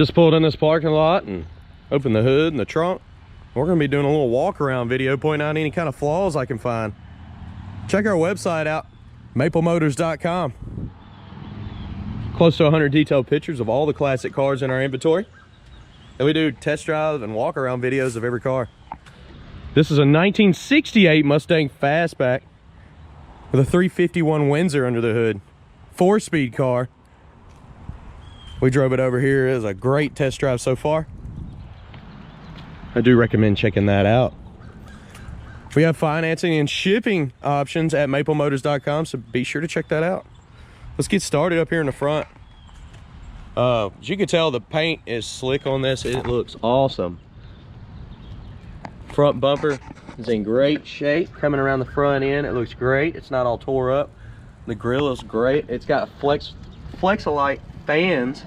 Just pulled in this parking lot and opened the hood and the trunk. We're gonna be doing a little walk around video, pointing out any kind of flaws I can find. Check our website out, maplemotors.com. Close to 100 detailed pictures of all the classic cars in our inventory. And we do test drive and walk around videos of every car. This is a 1968 Mustang Fastback with a 351 Windsor under the hood. 4-speed car. We drove it over here. It was a great test drive so far. I do recommend checking that out. We have financing and shipping options at maplemotors.com, so be sure to check that out. Let's get started up here in the front. As you can tell, the paint is slick on this. It looks awesome. Front bumper is in great shape. Coming around the front end, it looks great. It's not all tore up. The grill is great. It's got Flexolite fans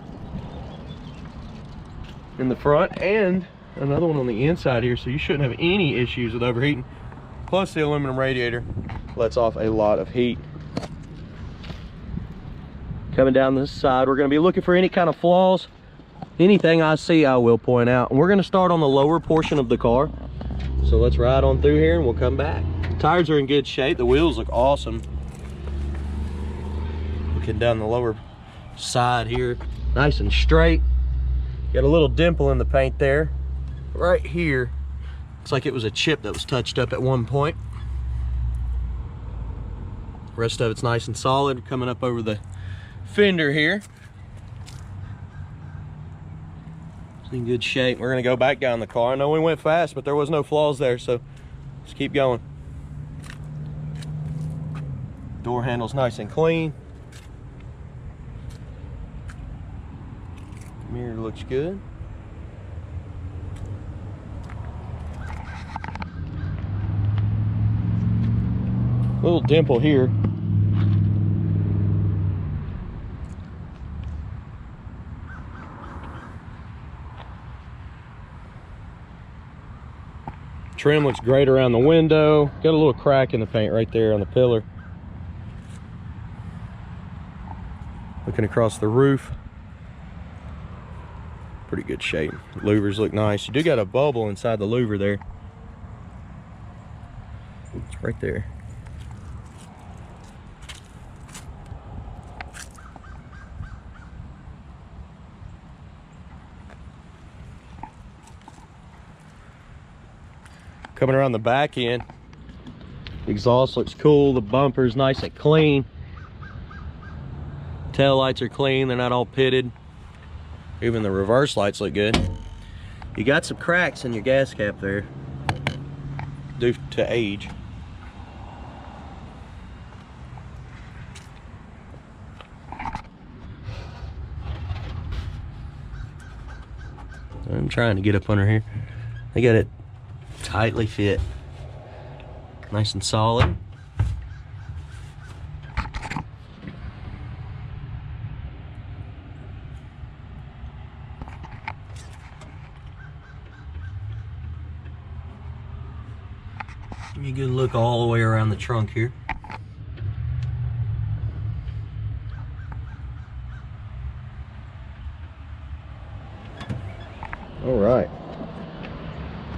in the front and another one on the inside here, so you shouldn't have any issues with overheating. Plus the aluminum radiator lets off a lot of heat. Coming down this side, we're going to be looking for any kind of flaws. Anything I see, I will point out. And we're going to start on the lower portion of the car. So let's ride on through here and we'll come back. The tires are in good shape. The wheels look awesome. Looking down the lower side here, nice and straight. Got a little dimple in the paint there. Right here, looks like it was a chip that was touched up at one point. The rest of it's nice and solid. Coming up over the fender here, it's in good shape. We're gonna go back down the car. I know we went fast, but there was no flaws there, so let's keep going. Door handle's nice and clean. Mirror looks good. Little dimple here. Trim looks great around the window. Got a little crack in the paint right there on the pillar. Looking across the roof, pretty good shape. Louvers look nice. You do got a bubble inside the louver there. It's right there. Coming around the back end, the exhaust looks cool. The bumper's nice and clean. Tail lights are clean. They're not all pitted. Even the reverse lights look good. You got some cracks in your gas cap there due to age. I'm trying to get up under here. They got it tightly fit, nice and solid. Give me a good look all the way around the trunk here. All right.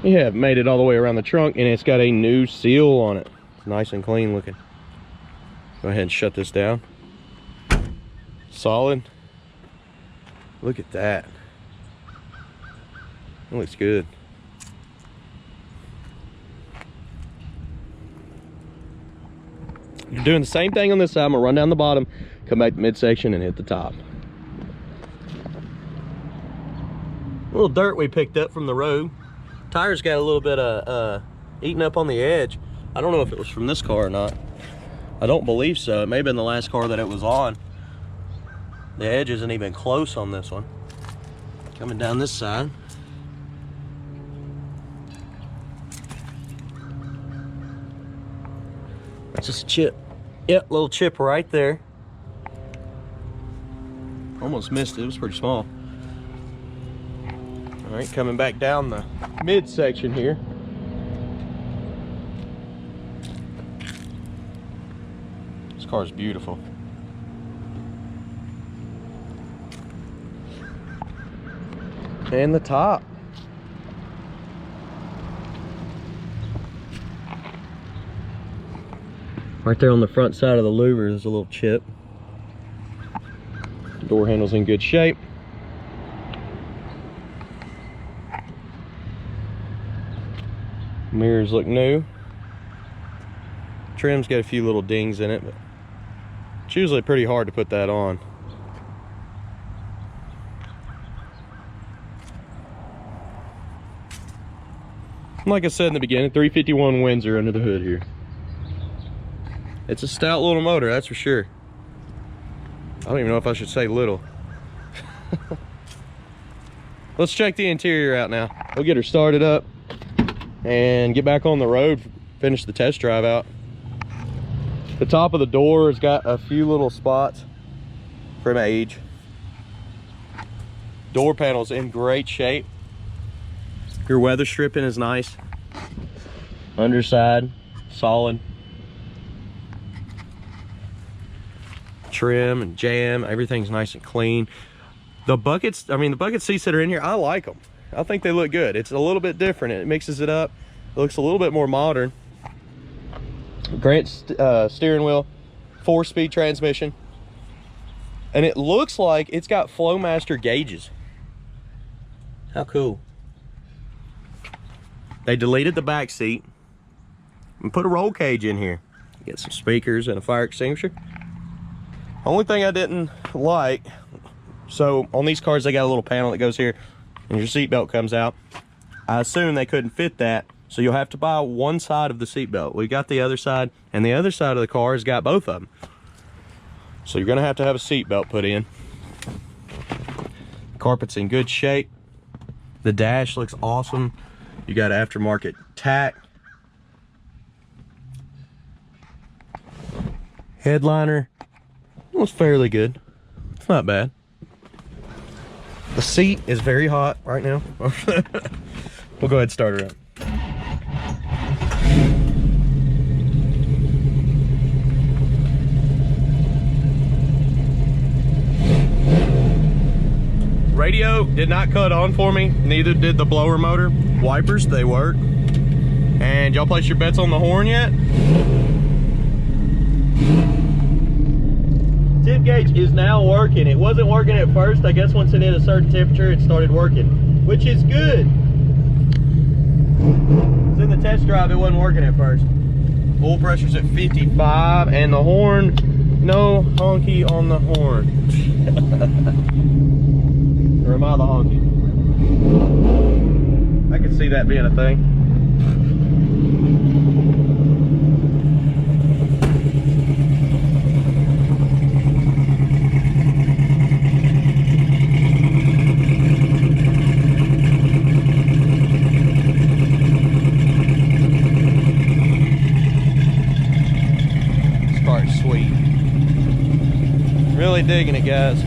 Yeah, made it all the way around the trunk, and it's got a new seal on it. It's nice and clean looking. Go ahead and shut this down. Solid. Look at that. It looks good. You're doing the same thing on this side. I'm gonna run down the bottom, come back to midsection, and hit the top. A little dirt we picked up from the road. Tires got a little bit of eaten up on the edge. I don't know if it was from this car or not. I don't believe so. It may have been the last car that it was on. The edge isn't even close on this one. Coming down this side. That's just a chip. Yep, little chip right there. Almost missed it. It was pretty small. All right, coming back down the midsection here. This car is beautiful. and the top. Right there on the front side of the louver is a little chip. Door handle's in good shape. Mirrors look new. Trim's got a few little dings in it, but it's usually pretty hard to put that on. Like I said in the beginning, 351 Windsor under the hood here. It's a stout little motor, that's for sure. I don't even know if I should say little. Let's check the interior out now. We'll get her started up and get back on the road, finish the test drive out. The top of the door has got a few little spots from age. Door panel's in great shape. Your weather stripping is nice. Underside, solid. Trim and jam, everything's nice and clean. The buckets, I mean, the bucket seats that are in here, I like them. I think they look good. It's a little bit different. It mixes it up. It looks a little bit more modern. Great steering wheel, 4-speed transmission. And it looks like it's got Flowmaster gauges. How cool. They deleted the back seat and put a roll cage in here. Get some speakers and a fire extinguisher. Only thing I didn't like, so on these cars they got a little panel that goes here and your seatbelt comes out. I assume they couldn't fit that, so you'll have to buy one side of the seatbelt. We got the other side, and the other side of the car has got both of them. So you're gonna have a seatbelt put in. Carpet's in good shape. The dash looks awesome. You got aftermarket tach. Headliner was fairly good. It's not bad. The seat is very hot right now. We'll go ahead and start her up. Radio did not cut on for me, neither did the blower motor. Wipers, they work. And y'all place your bets on the horn yet? Tip gauge is now working. It wasn't working at first. I guess once it hit a certain temperature, it started working, which is good. Because in the test drive, it wasn't working at first. Oil pressure's at 55, and the horn, no honky on the horn. Or am I the honky? I can see that being a thing. This car's sweet. Really digging it, guys.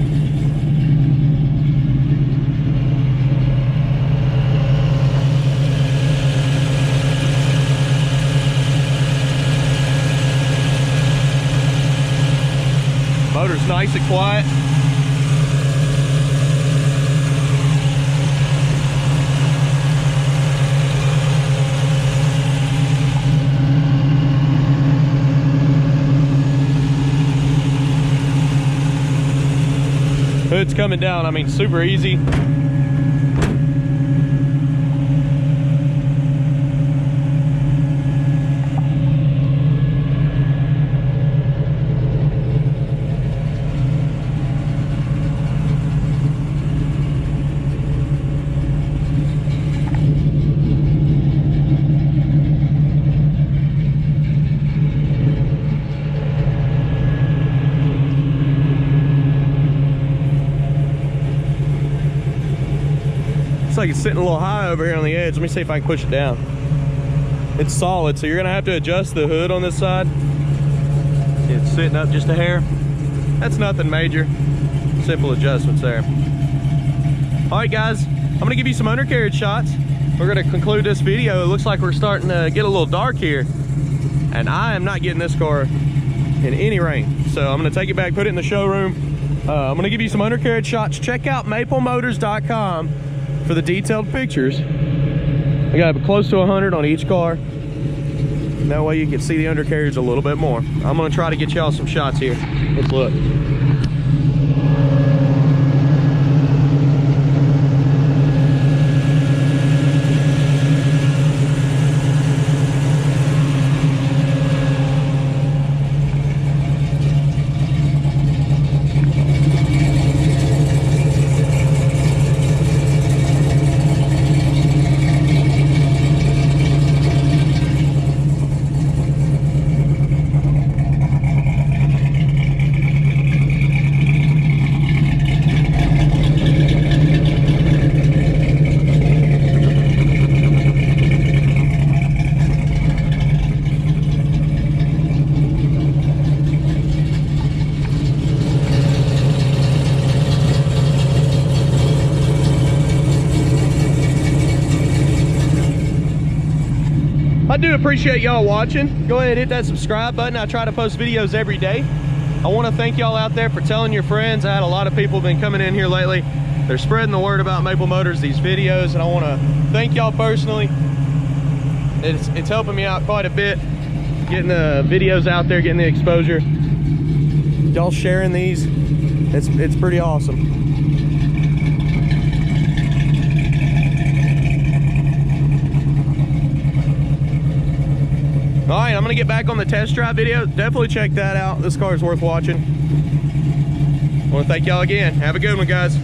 Motor's nice and quiet. Hood's coming down, I mean, super easy. Like it's sitting a little high over here on the edge. Let me see if I can push it down. It's solid, so you're gonna have to adjust the hood on this side. It's sitting up just a hair. That's nothing major. Simple adjustments there. All right, guys, I'm gonna give you some undercarriage shots. We're gonna conclude this video. It looks like we're starting to get a little dark here, and I am not getting this car in any rain. So I'm gonna take it back, put it in the showroom. I'm gonna give you some undercarriage shots. Check out maplemotors.com. for the detailed pictures. I got close to 100 on each car. That way you can see the undercarriage a little bit more. I'm gonna try to get y'all some shots here. Let's look. I do appreciate y'all watching. Go ahead and hit that subscribe button. I try to post videos every day. I want to thank y'all out there for telling your friends. I had a lot of people been coming in here lately. They're spreading the word about Maple Motors, these videos, and I want to thank y'all personally. It's helping me out quite a bit, getting the videos out there, getting the exposure. Y'all sharing these, it's pretty awesome. All right, I'm gonna get back on the test drive video. Definitely check that out. This car is worth watching. I wanna thank y'all again. Have a good one, guys.